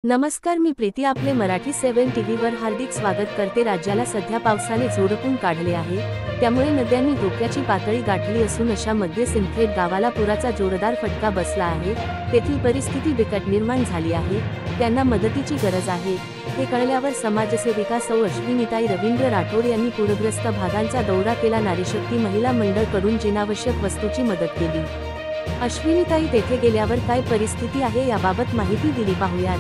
नमस्कार, मी प्रीती आपले मराठी 7 टीव्हीवर हार्दिक स्वागत करते। राज्याला सध्या पावसाने झोडपून काढले आहे, त्यामुळे नद्यांनी धोक्याची पातळी गाठली असून अशामध्ये सिंदखेड गावाला पुराचा जोरदार फटका बसला आहे। तेथील परिस्थिती बिकट निर्माण झाली आहे, त्यांना मदतीची गरज आहे। हे कळल्यावर समाजसेविका सौ अश्विनीताई रवींद्र राठोड यांनी पूरग्रस्त भागांचा दौरा केला। नारीशक्ती महिला मंडळ कडून जीवनावश्यक वस्तूची मदत केली। अश्विनीताई तेथे गेल्यावर काय परिस्थिती आहे याबाबत माहिती दिली, पाहूयात।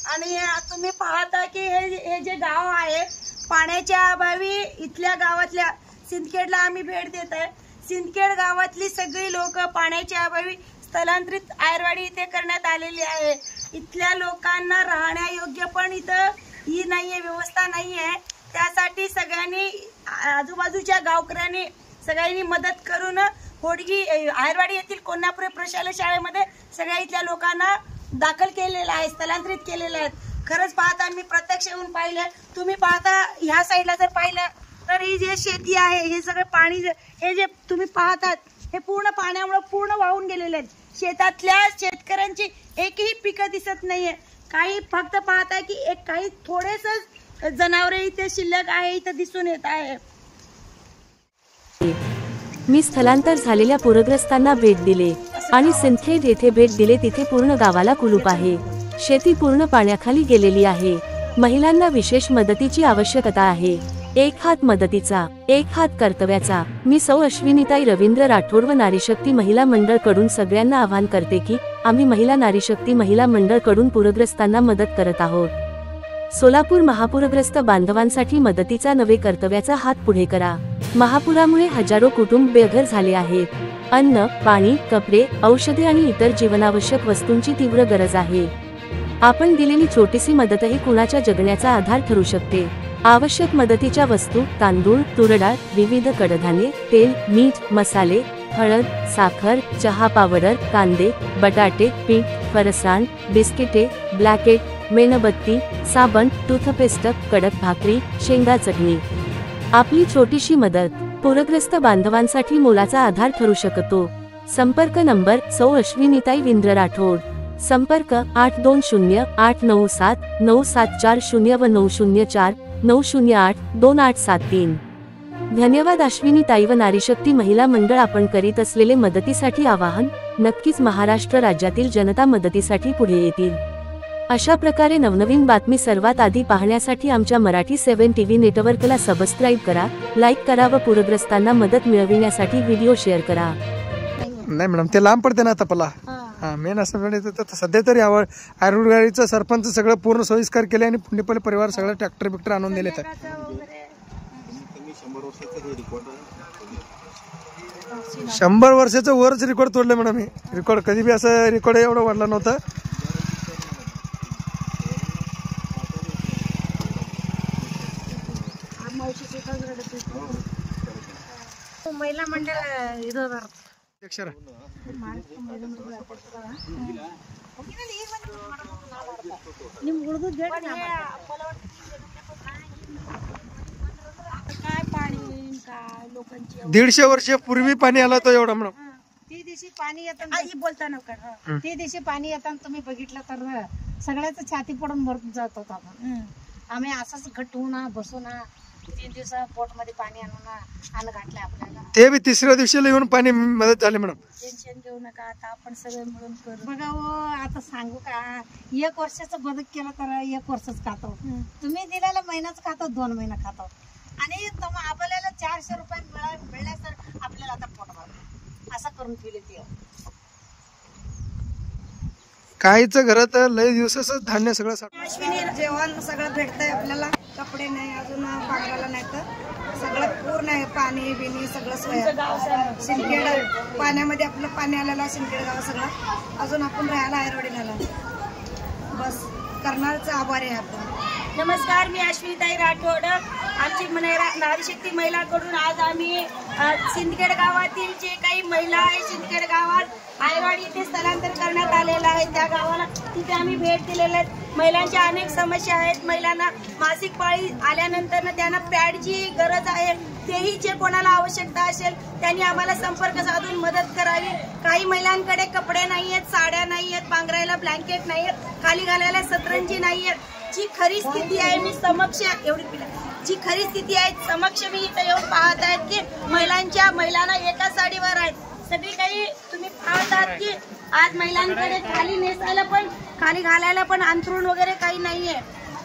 आणि तुम्ही पाहता की हे जे गाव आहे पाण्याच्या अभावी इथल्या गावातल्या सिंदखेडला आम्ही भेट देत आहे। सिंदखेड गावातली सगळी लोक पाण्याच्या अभावी स्थलांतरित आयरवाडी इथे करण्यात आलेली आहे। इथल्या लोकांना राहण्यायोग्य पण इथं ही नाहीये, व्यवस्था नाहीये। त्यासाठी सगळ्यांनी आजूबाजूच्या गावकऱ्यांनी सगळ्यांनी मदत करून होडगी आयरवाडी येथील कोल्हापूर प्रशाला शाळेमध्ये सगळ्या इथल्या लोकांना दाखल केलेला आहे, स्थलांतरित केलेले आहेत। खरंच पाहता मी प्रत्यक्ष येऊन पाहिलं, तुम्ही पाहता ह्या साईडला जर पाहिलं तर ही जे शेती आहे हे सगळं पाणी हे जे तुम्ही पाहतात हे पूर्ण पाण्यामुळे पूर्ण वाहून गेलेले आहेत। शेतातल्या शेतकऱ्यांची एकही पिकं दिसत नाहीये, काही फक्त पाहताय की एक काही थोडेच जनावरे इथे शिल्लक आहे इथे दिसून येत आहे। मी स्थलांतर झालेल्या पूरग्रस्तांना भेट दिले आणि सिंदखेड येथे भेट दिले, तिथे पूर्ण गावाला कुलूप आहे, शेती पूर्ण पाण्याखाली गेलेली आहे, महिलांना विशेष मदतीची आवश्यकता आहे। एक हात मदतीचा, एक हात कर्तव्याचा। मी सौ अश्विनीताई रवींद्र राठोड व नारीशक्ती महिला मंडळ कडून सगळ्यांना आवाहन करते की आम्ही महिला नारीशक्ती महिला मंडळ कडून पूरग्रस्तांना मदत करत आहोत। सोलापूर महापूरग्रस्त बांधवांसाठी मदतीचा नव्हे कर्तव्याचा हात पुढे करा। महापुरामुळे हजारो कुटुंब बेघर झाले आहेत। अन्न, पाणी, कपडे, औषधे आणि इतर जीवनावश्यक वस्तूंची तीव्र गरज आहे। आपण दिलेली छोटीशी मदतही कुणाच्या जगण्याचा आधार ठरू शकते। आवश्यक मदतीच्या वस्तू तांदूळ, तुरडाळ, विविध कडधान्ये, तेल, मीठ, मसाले, हळद, साखर, चहा पावडर, कांदे, बटाटे, पीठ, फरसाण, बिस्किटे, ब्लॅकेट, मेणबत्ती, साबण, टूथपेस्ट, कडक भाकरी, शेंगा चटणी। आपली छोटीशी मदत पूरग्रस्त बांधवांसाठी मोलाचा आधार ठरू शकतो। संपर्क नंबर सौ अश्विनीताई रवींद्र राठोड, संपर्क 8208979740 व 9049082873। धन्यवाद अश्विनीताई व नारीशक्ती महिला मंडळ आपण करीत असलेले मदतीसाठी आवाहन। नक्कीच महाराष्ट्र राज्यातील जनता मदतीसाठी पुढे येतील। अशा प्रकारे नवनवीन बातमी सर्वात आधी पाहण्यासाठी आमच्या मराठी 7 टीव्ही नेटवर्कला सबस्क्राईब करा, लाईक करा व पूरग्रस्तांना मदत मिळविण्यासाठी व्हिडिओ शेअर करा। नाही मॅडम, ते लांब पडते ना तपला। मेन असं सध्या तरी आयरवाडीचं सरपंच सगळं पूर्ण सोयीस्कर केले आणि पुंडीपल्ली परिवार सगळं ट्रॅक्टर बिक्टर आणून दिले। तर 100 वर्षाचं वरच रेकॉर्ड तोडलं मॅडम। हे रेकॉर्ड कधी बी असं रेकॉर्ड एवढं वाढलं नव्हतं। महिला मंडळ काय पाणी काय लोकांची 150 वर्ष पूर्वी पाणी आलं तर एवढं मॅडम। ते दिवशी पाणी येताना बोलताना ते दिवशी पाणी येताना तुम्ही बघितलं तर सगळ्याच छाती पडून मरून जात होता आपण। आम्ही असंच घट्ट होऊन बसून 3 दिवस पोट मध्ये पाणी आणून अन्न घातलं आपल्याला। ते बी तिसऱ्या दिवशी येऊन पाणी मदत झाली मॅडम। टेन्शन घेऊ नका, आता आपण सगळे मिळून करू। बघा आता सांगू का, 1 वर्षाचं बदक केलं तर 1 वर्षच खातो। तुम्ही दिलेला महिनाच खातो, 2 महिना खातो आणि आपल्याला 400 रुपये मिळाले तर आपल्याला आता पोट भरतो असं करून ठेवले ते। काहीच घरात लय दिवसाचं धान्य सगळं अश्विनी जेवण सगळं भेटतंय आपल्याला, कपडे नाही अजून पांघराला नाही तर सगळं पूर्ण आहे, पाणी बिनी सगळं सोय। सिंदखेड पाण्यामध्ये आपलं पाणी आलेलं सिंदखेड गाव सगळं, अजून आपण राहायला आयरवाडीला आला, बस करणारच आभार आहे आपण। नमस्कार, मी अश्विनीताई राठोड, आमची नारीशक्ती महिलाकडून आज आम्ही सिंदखेड गावातील जे काही महिला आहे सिंदखेड गावात आयरवाडी येथे स्थलांतर करण्यात आलेलं आहे, त्या गावाला तिथे आम्ही भेट दिलेल्या आहेत। महिलांच्या अनेक समस्या आहेत, महिलांना मासिक पाळी आल्यानंतर त्यांना पॅडची गरज आहे, तेही जे कोणाला आवश्यकता असेल त्यांनी आम्हाला संपर्क साधून मदत करावी. काही महिलांकडे कपडे नाही आहेत, साड्या नाही आहेत, पांघरायला ब्लँकेट नाही आहेत, खाली घालायला सतरंजी नाही आहेत. जी खरी स्थिती आहे मी समक्ष जी खरी स्थिती आहे समक्ष मी इथं येऊन पाहत आहेत की महिलांना एका साडीवर आहेत. सगळी काही तुम्ही पाहतात की आज महिलांकडे खाली नेसायला पण खाली घालायला पण अंथरूण वगैरे काही नाहीये.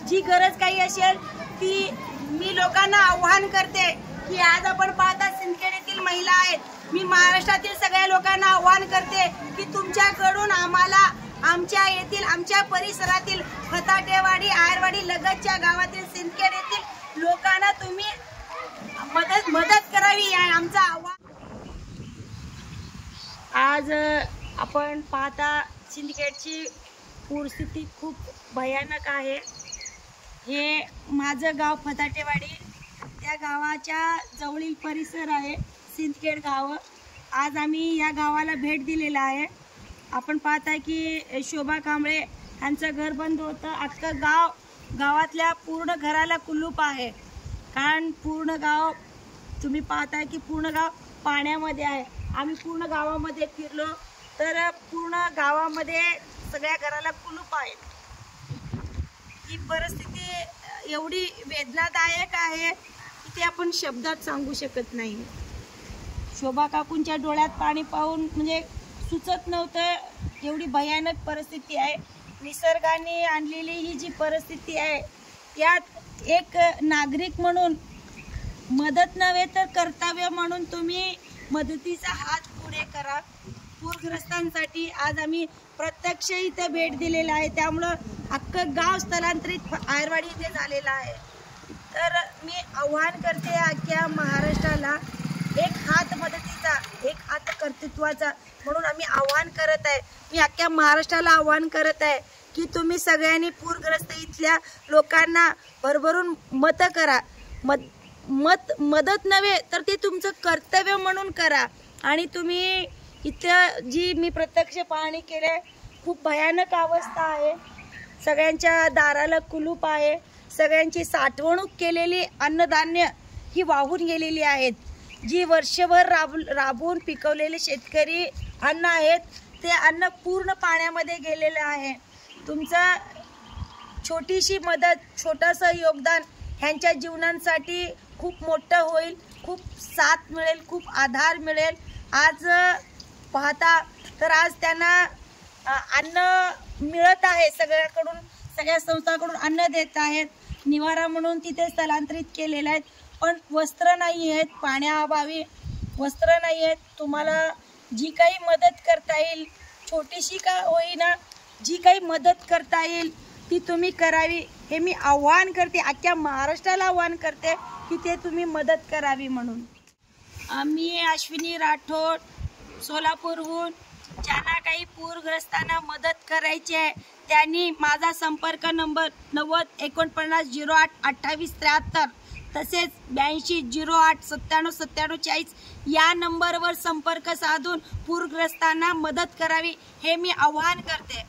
जी गरज काही असेल ती मी लोकांना आव्हान करते की आज आपण पाहता सिंदखेड येथील महिला आहेत. मी महाराष्ट्रातील सगळ्या लोकांना आव्हान करते की तुमच्याकडून आम्हाला आमच्या येथील आमच्या परिसरातील फताटेवाडी आयरवाडी लगतच्या गावातील सिंदखेड येथील लोकांना तुम्ही मदत करावी आहे आमचा आव्हान. आज आपण पाहता सिंदखेडची पूरस्थिती खूप भयानक आहे. हे माझं गाव फताटेवाडी, त्या गावाच्या जवळील परिसर आहे सिंदखेड गाव. आज आम्ही या गावाला भेट दिलेला आहे. आपण पाहताय की शोभा कांबळे यांचं घर बंद होतं. अख्खं गावातल्या पूर्ण घराला कुलूप आहे. कारण पूर्ण गाव तुम्ही पाहताय की पूर्ण गाव पाण्यामध्ये आहे. आम्ही पूर्ण गावामध्ये फिरलो तर पूर्ण गावामध्ये सगळ्या घराला कुलूप आहे. ही परिस्थिती एवढी वेदनादायक आहे की ते आपण शब्दात सांगू शकत नाही. शोभा काकूंच्या डोळ्यात पाणी पाहून म्हणजे सुचत नव्हतं एवढी भयानक परिस्थिती आहे. निसर्गाने आणलेली ही जी परिस्थिती आहे यात एक नागरिक म्हणून मदत नव्हे तर कर्तव्य म्हणून तुम्ही मदतीचा हात पुढे करा. पूरग्रस्तांसाठी आज आम्ही प्रत्यक्ष इथे भेट दिलेला आहे. त्यामुळं अख्खं गाव स्थलांतरित आयरवाडी इथे झालेलं आहे. तर मी आव्हान करते अख्ख्या महाराष्ट्राला एक हात मदतीचा एक हात कर्तृत्वाचा म्हणून आम्ही आव्हान करत आहे. मी अख्ख्या महाराष्ट्राला आव्हान करत आहे की तुम्ही सगळ्यांनी पूरग्रस्त इथल्या लोकांना भरभरून मत करा. मदत नव्हे तर ते तुमचं कर्तव्य म्हणून करा. आणि तुम्ही इथं जी मी प्रत्यक्ष पाहणी केली खूप भयानक अवस्था आहे. सगळ्यांच्या दाराला कुलूप आहे. सगळ्यांची साठवणूक केलेली अन्नधान्य ही वाहून गेलेली आहेत. जी वर्षभर राबवून पिकवलेले शेतकरी अन्न आहेत ते अन्न पूर्ण पाण्यामध्ये गेलेलं आहे. तुमचं छोटीशी मदत छोटंसं योगदान ह्यांच्या जीवनांसाठी खूप मोठं होईल. खूप साथ मिळेल, खूप आधार मिळेल. आज पाहता तर आज त्यांना अन्न मिळत आहे. सगळ्या संस्थांकडून अन्न देत आहेत. निवारा म्हणून तिथे स्थलांतरित केलेले आहेत. पण वस्त्र नाही आहेत, पाण्याअभावी वस्त्र नाही आहेत. तुम्हाला जी काही मदत करता येईल छोटीशी का होईना जी काही मदत करता येईल ती तुम्ही करावी हे मी आव्हान करते. अख्ख्या महाराष्ट्राला आव्हान करते की ते तुम्ही मदत करावी म्हणून. आम्ही अश्विनी राठोड सोलापूरहून ज्यांना काही पूरग्रस्तांना मदत करायची आहे त्यांनी माझा संपर्क नंबर 9049082873 तसेच 8208979740 या नंबरवर संपर्क साधून पूरग्रस्तांना मदत करावी हे मी आव्हान करते.